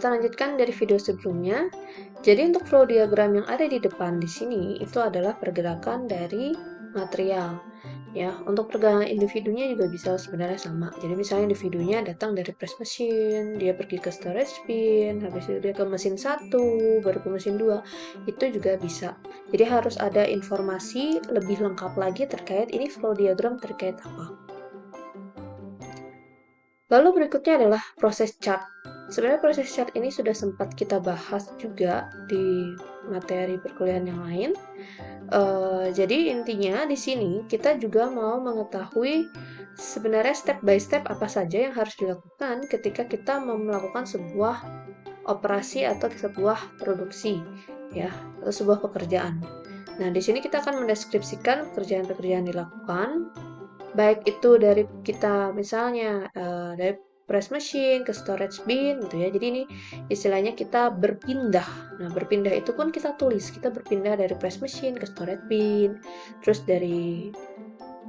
kita lanjutkan dari video sebelumnya. Jadi untuk flow diagram yang ada di depan di sini itu adalah pergerakan dari material. Ya, untuk pergerakan individunya juga bisa sebenarnya sama. Jadi misalnya individunya datang dari press machine, dia pergi ke storage bin, habis itu dia ke mesin 1, baru ke mesin 2, itu juga bisa. Jadi harus ada informasi lebih lengkap lagi terkait ini flow diagram terkait apa. Lalu berikutnya adalah proses chart. Sebenarnya proses chart ini sudah sempat kita bahas juga di materi perkuliahan yang lain. Jadi intinya di sini kita juga mau mengetahui sebenarnya step by step apa saja yang harus dilakukan ketika kita mau melakukan sebuah operasi atau sebuah produksi, ya, atau sebuah pekerjaan. Nah, di sini kita akan mendeskripsikan pekerjaan-pekerjaan dilakukan, baik itu dari kita misalnya dari press machine ke storage bin gitu ya. Jadi ini istilahnya kita berpindah. Nah, berpindah itu pun kita tulis. Kita berpindah dari press machine ke storage bin. Terus di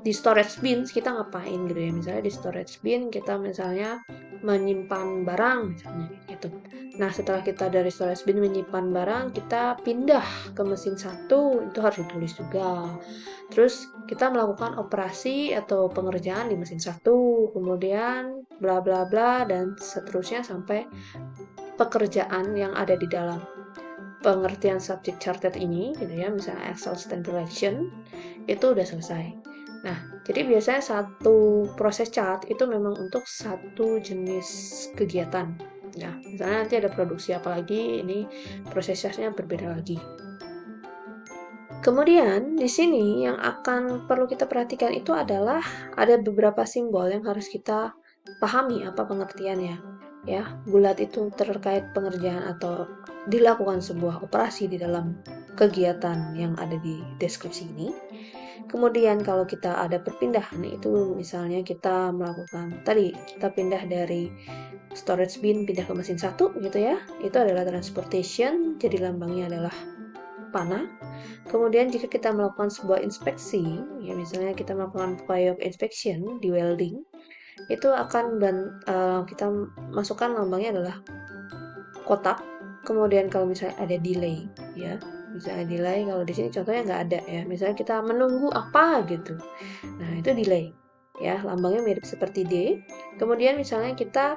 storage bin kita ngapain gitu ya. Misalnya di storage bin kita misalnya menyimpan barang misalnya gitu. Nah, setelah kita dari storage bin menyimpan barang, kita pindah ke mesin 1, itu harus ditulis juga. Terus kita melakukan operasi atau pengerjaan di mesin 1, kemudian bla bla bla dan seterusnya sampai pekerjaan yang ada di dalam pengertian subject charted ini gitu ya, misalnya Excel Standard Action itu udah selesai. Nah, jadi biasanya satu proses chart itu memang untuk satu jenis kegiatan. Nah, misalnya nanti ada produksi apa lagi, ini proses chartnya berbeda lagi. Kemudian di sini yang akan perlu kita perhatikan itu adalah ada beberapa simbol yang harus kita pahami apa pengertiannya. Ya, bulat itu terkait pengerjaan atau dilakukan sebuah operasi di dalam kegiatan yang ada di deskripsi ini. Kemudian kalau kita ada perpindahan itu misalnya kita melakukan tadi kita pindah dari storage bin pindah ke mesin 1 gitu ya. Itu adalah transportation, jadi lambangnya adalah panah. Kemudian jika kita melakukan sebuah inspeksi, ya misalnya kita melakukan fire inspection di welding, itu akan kita masukkan lambangnya adalah kotak. Kemudian kalau misalnya ada delay, ya misalnya delay, kalau di sini contohnya nggak ada ya, misalnya kita menunggu apa gitu, nah itu delay, ya lambangnya mirip seperti D. Kemudian misalnya kita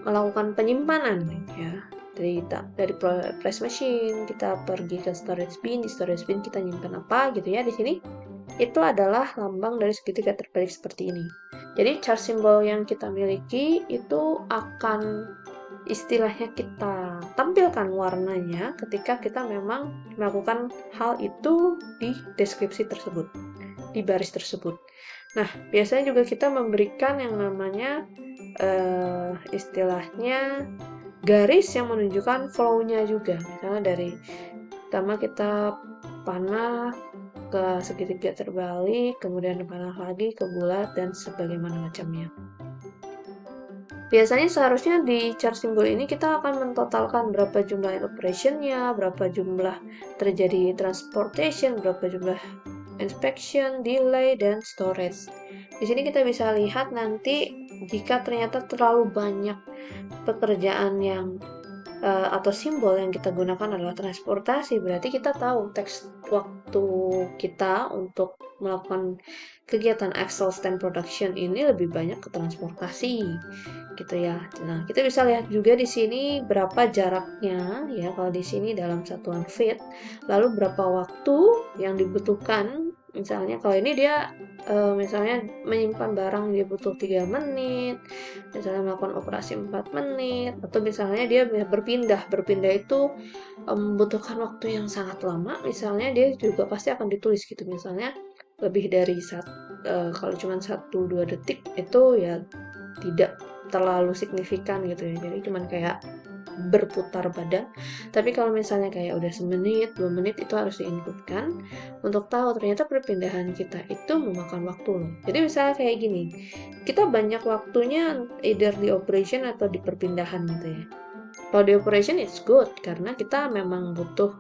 melakukan penyimpanan, ya dari press machine kita pergi ke storage bin, di storage bin kita nyimpan apa gitu ya, di sini itu adalah lambang dari segitiga terbalik seperti ini. Jadi chart symbol yang kita miliki itu akan istilahnya kita tampilkan warnanya ketika kita memang melakukan hal itu di deskripsi tersebut, di baris tersebut. Nah, biasanya juga kita memberikan yang namanya istilahnya garis yang menunjukkan flow-nya juga. Misalnya dari pertama kita panah ke segitiga terbalik, kemudian panah lagi ke bulat dan sebagaimana macamnya. Biasanya seharusnya di chart simbol ini kita akan mentotalkan berapa jumlah operation-nya, berapa jumlah terjadi transportation, berapa jumlah inspection, delay, dan storage. Di sini kita bisa lihat nanti jika ternyata terlalu banyak pekerjaan yang atau simbol yang kita gunakan adalah transportasi, berarti kita tahu teks waktu kita untuk melakukan kegiatan Excel Stand Production ini lebih banyak ke transportasi gitu ya. Nah, kita bisa lihat juga di sini berapa jaraknya ya, kalau di sini dalam satuan feet, lalu berapa waktu yang dibutuhkan. Misalnya kalau ini dia misalnya menyimpan barang dia butuh 3 menit, misalnya melakukan operasi 4 menit, atau misalnya dia berpindah itu membutuhkan waktu yang sangat lama, misalnya dia juga pasti akan ditulis gitu, misalnya lebih dari kalau cuma 1-2 detik itu ya tidak terlalu signifikan gitu ya, jadi cuman kayak berputar badan. Tapi kalau misalnya kayak udah semenit, 2 menit itu harus diinputkan untuk tahu ternyata perpindahan kita itu memakan waktu loh. Jadi misalnya kayak gini, kita banyak waktunya either di operation atau di perpindahan gitu ya. Kalau di operation it's good karena kita memang butuh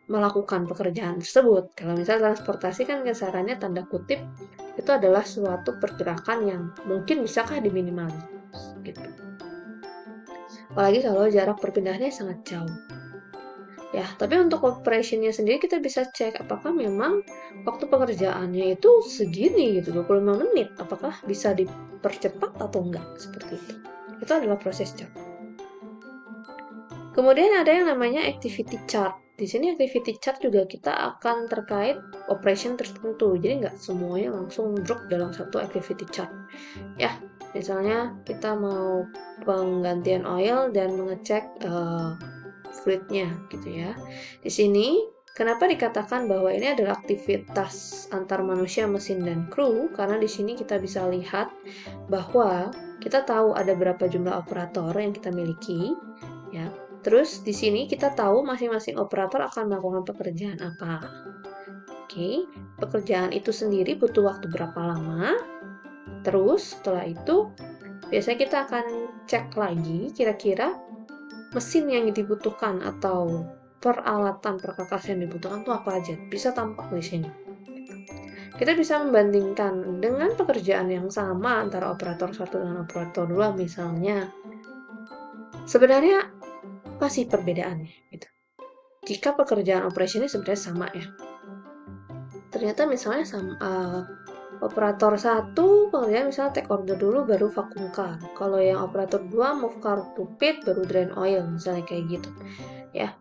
melakukan pekerjaan tersebut. Kalau misalnya transportasi kan kesarannya tanda kutip itu adalah suatu pergerakan yang mungkin bisakah diminimalis gitu. apalagi kalau jarak perpindahannya sangat jauh. Ya, tapi untuk operationnya sendiri kita bisa cek apakah memang waktu pengerjaannya itu segini gitu, 25 menit. Apakah bisa dipercepat atau enggak, seperti itu. Itu adalah proses chart. Kemudian ada yang namanya activity chart. Di sini activity chart juga kita akan terkait operation tertentu. Jadi nggak semuanya langsung drop dalam satu activity chart. Ya, misalnya kita mau penggantian oil dan mengecek fluidnya gitu ya. Di sini kenapa dikatakan bahwa ini adalah aktivitas antar manusia, mesin, dan kru? Karena di sini kita bisa lihat bahwa kita tahu ada berapa jumlah operator yang kita miliki, ya. Terus di sini kita tahu masing-masing operator akan melakukan pekerjaan apa. Oke, pekerjaan itu sendiri butuh waktu berapa lama. Terus setelah itu biasanya kita akan cek lagi kira-kira mesin yang dibutuhkan atau peralatan perkakas yang dibutuhkan itu apa aja, bisa tampak di sini. Kita bisa membandingkan dengan pekerjaan yang sama antara operator 1 dan operator 2 misalnya. Sebenarnya apa sih perbedaannya gitu. Jika pekerjaan operasinya sebenarnya sama ya. Ternyata misalnya sama operator 1 pekerjaan misalnya take order dulu baru vacuum car. Kalau yang operator 2 move car to pit baru drain oil misalnya kayak gitu. Ya.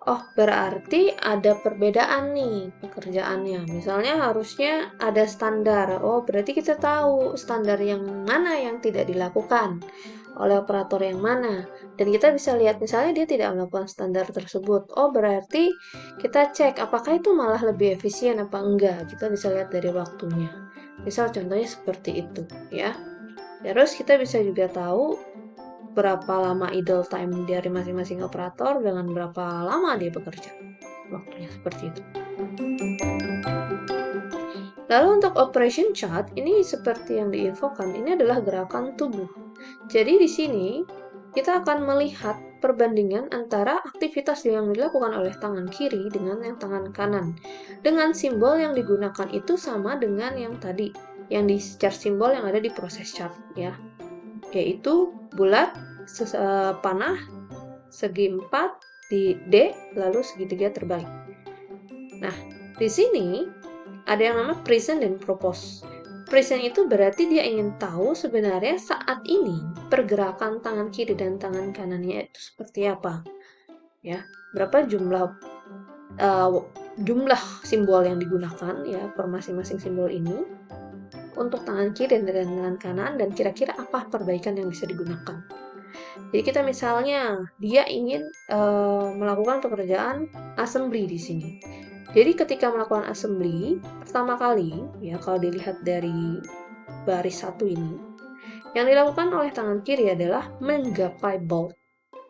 Oh, berarti ada perbedaan nih pekerjaannya. Misalnya harusnya ada standar. Oh, berarti kita tahu standar yang mana yang tidak dilakukan oleh operator yang mana. Dan kita bisa lihat misalnya dia tidak melakukan standar tersebut. Oh, berarti kita cek apakah itu malah lebih efisien apa enggak. Kita bisa lihat dari waktunya. Misal contohnya seperti itu, ya. Terus kita bisa juga tahu berapa lama idle time dari masing-masing operator dengan berapa lama dia bekerja. Waktunya seperti itu. Lalu untuk operation chart, ini seperti yang diinfokan, ini adalah gerakan tubuh. Jadi di sini kita akan melihat perbandingan antara aktivitas yang dilakukan oleh tangan kiri dengan yang tangan kanan. Dengan simbol yang digunakan itu sama dengan yang tadi, yang di chart simbol yang ada di proses chart ya. Yaitu bulat, panah, segi 4 di D, lalu segitiga terbalik. Nah, di sini ada yang namanya present dan propose. Present itu berarti dia ingin tahu sebenarnya saat ini pergerakan tangan kiri dan tangan kanannya itu seperti apa. Ya, berapa jumlah simbol yang digunakan ya per masing-masing simbol ini untuk tangan kiri dan tangan kanan, dan kira-kira apa perbaikan yang bisa digunakan. Jadi kita misalnya dia ingin melakukan pekerjaan assembly di sini. Jadi ketika melakukan assembly pertama kali ya, kalau dilihat dari baris 1 ini, yang dilakukan oleh tangan kiri adalah menggapai bolt,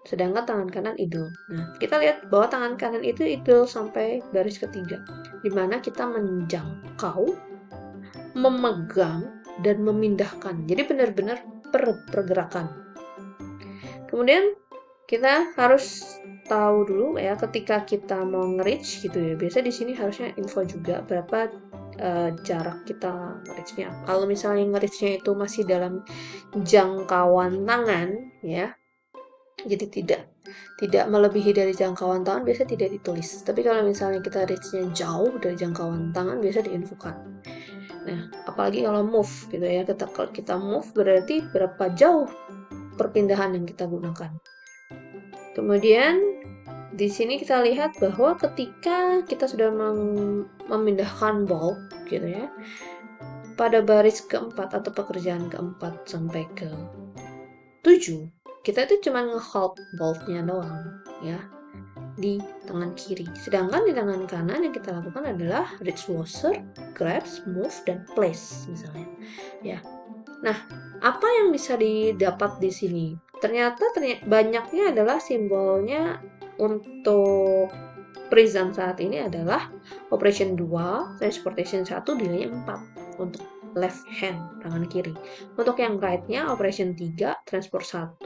sedangkan tangan kanan idle. Nah, kita lihat bahwa tangan kanan itu idle sampai baris ketiga, di mana kita menjangkau, memegang, dan memindahkan. Jadi benar-benar pergerakan. Kemudian kita harus tahu dulu ya ketika kita mau nge-reach gitu ya. Biasa di sini harusnya info juga berapa jarak kita nge-reach-nya. Kalau misalnya nge-reach-nya itu masih dalam jangkauan tangan ya. Jadi tidak melebihi dari jangkauan tangan, biasa tidak ditulis. Tapi kalau misalnya kita reach-nya jauh dari jangkauan tangan, biasa diinfokan. Nah, apalagi kalau move gitu ya. Kalau kita move berarti berapa jauh perpindahan yang kita gunakan. Kemudian di sini kita lihat bahwa ketika kita sudah memindahkan bolt gitu ya, pada baris keempat atau pekerjaan keempat sampai ke 7, kita itu cuma nge-hold boltnya doang ya di tangan kiri. Sedangkan di tangan kanan yang kita lakukan adalah reach washer, grabs, move, dan place misalnya. Ya. Nah, apa yang bisa didapat di sini? Ternyata banyaknya adalah simbolnya untuk prism saat ini adalah operation 2, transportation 1, delay 4 untuk left hand, tangan kiri. Untuk yang right-nya operation 3, transport 1,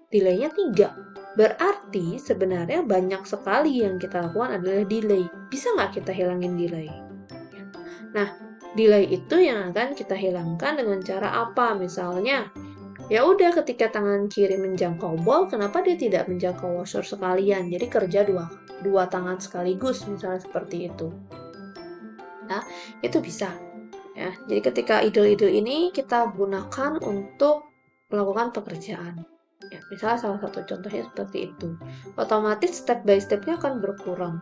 delay-nya 3. Berarti sebenarnya banyak sekali yang kita lakukan adalah delay. Bisa nggak kita hilangin delay? Nah, delay itu yang akan kita hilangkan dengan cara apa? Misalnya, Ya udah, ketika tangan kiri menjangkau ball, kenapa dia tidak menjangkau washer sekalian? Jadi kerja dua tangan sekaligus, misalnya seperti itu. Nah, itu bisa. Ya, jadi ketika ide-ide ini kita gunakan untuk melakukan pekerjaan. Ya, misalnya salah satu contohnya seperti itu. Otomatis step by stepnya akan berkurang.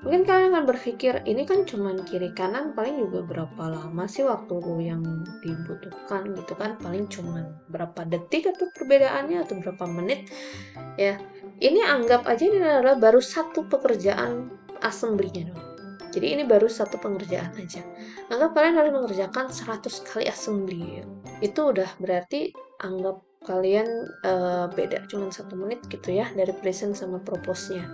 Mungkin kalian akan berpikir, ini kan cuman kiri kanan, paling juga berapa lama sih waktu yang dibutuhkan gitu kan? Paling cuman berapa detik atau perbedaannya atau berapa menit. Ya, ini anggap aja ini adalah baru satu pekerjaan assembly-nya dong. Jadi ini baru satu pengerjaan aja. Anggap kalian harus mengerjakan 100 kali assembly. Itu udah berarti anggap kalian beda cuma 1 menit gitu ya dari present sama propose-nya.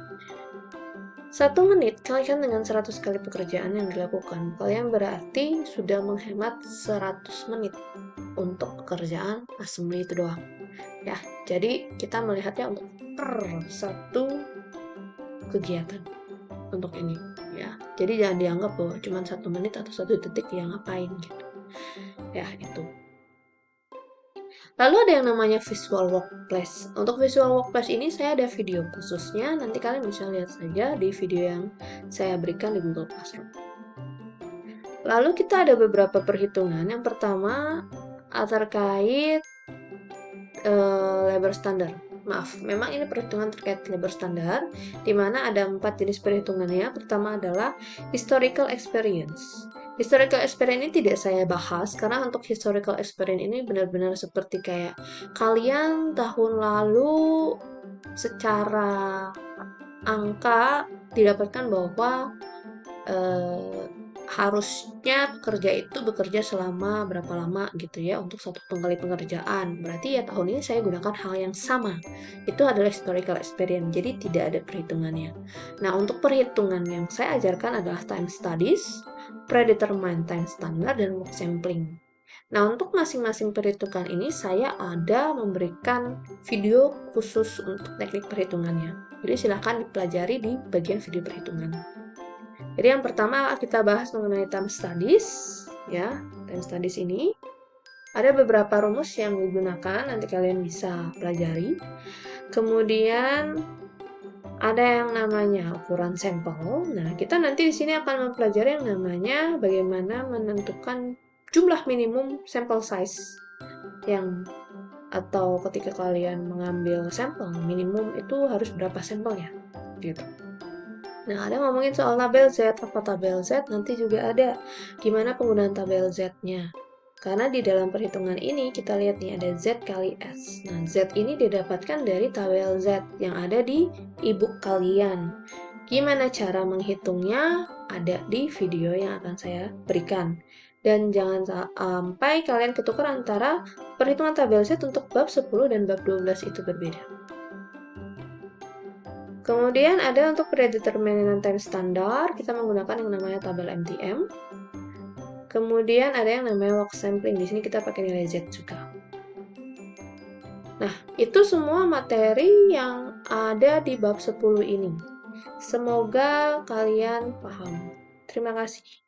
1 menit kalian dengan 100 kali pekerjaan yang dilakukan. Kalian berarti sudah menghemat 100 menit untuk pekerjaan assembly itu doang. Ya, jadi kita melihatnya untuk per satu kegiatan untuk ini ya. Jadi jangan dianggap bahwa cuma 1 menit atau 1 detik yang ngapain gitu. Ya, itu. Lalu ada yang namanya visual workplace. Untuk visual workplace ini saya ada video khususnya, nanti kalian bisa lihat saja di video yang saya berikan di Google Classroom. Lalu kita ada beberapa perhitungan. Yang pertama terkait labor standar. Maaf, memang ini perhitungan terkait labor standar, di mana ada 4 jenis perhitungannya. Pertama adalah historical experience. Historical experience ini tidak saya bahas, karena untuk historical experience ini benar-benar seperti kayak kalian tahun lalu secara angka didapatkan bahwa harusnya pekerja itu bekerja selama berapa lama gitu ya untuk satu kali pengerjaan. Berarti ya tahun ini saya gunakan hal yang sama. Itu adalah historical experience, jadi tidak ada perhitungannya. Nah, untuk perhitungan yang saya ajarkan adalah time studies, predetermined time standard, dan work sampling. Nah, untuk masing-masing perhitungan ini saya ada memberikan video khusus untuk teknik perhitungannya. Jadi silahkan dipelajari di bagian video perhitungan. Jadi yang pertama kita bahas mengenai time studies, ya. Time studies ini ada beberapa rumus yang digunakan, nanti kalian bisa pelajari. Kemudian ada yang namanya ukuran sampel. Nah, kita nanti di sini akan mempelajari yang namanya bagaimana menentukan jumlah minimum sample size yang atau ketika kalian mengambil sampel minimum itu harus berapa sampelnya gitu. Nah, ada ngomongin soal tabel Z, apa tabel Z, nanti juga ada gimana penggunaan tabel Z-nya. Karena di dalam perhitungan ini kita lihat nih ada Z kali S. Nah, Z ini didapatkan dari tabel Z yang ada di e-book kalian. Gimana cara menghitungnya? Ada di video yang akan saya berikan. Dan jangan sampai kalian ketukar antara perhitungan tabel Z untuk bab 10 dan bab 12 itu berbeda. Kemudian ada untuk predetermined time standar, kita menggunakan yang namanya tabel MTM. Kemudian ada yang namanya work sampling, di sini kita pakai nilai Z juga. Nah, itu semua materi yang ada di bab 10 ini. Semoga kalian paham. Terima kasih.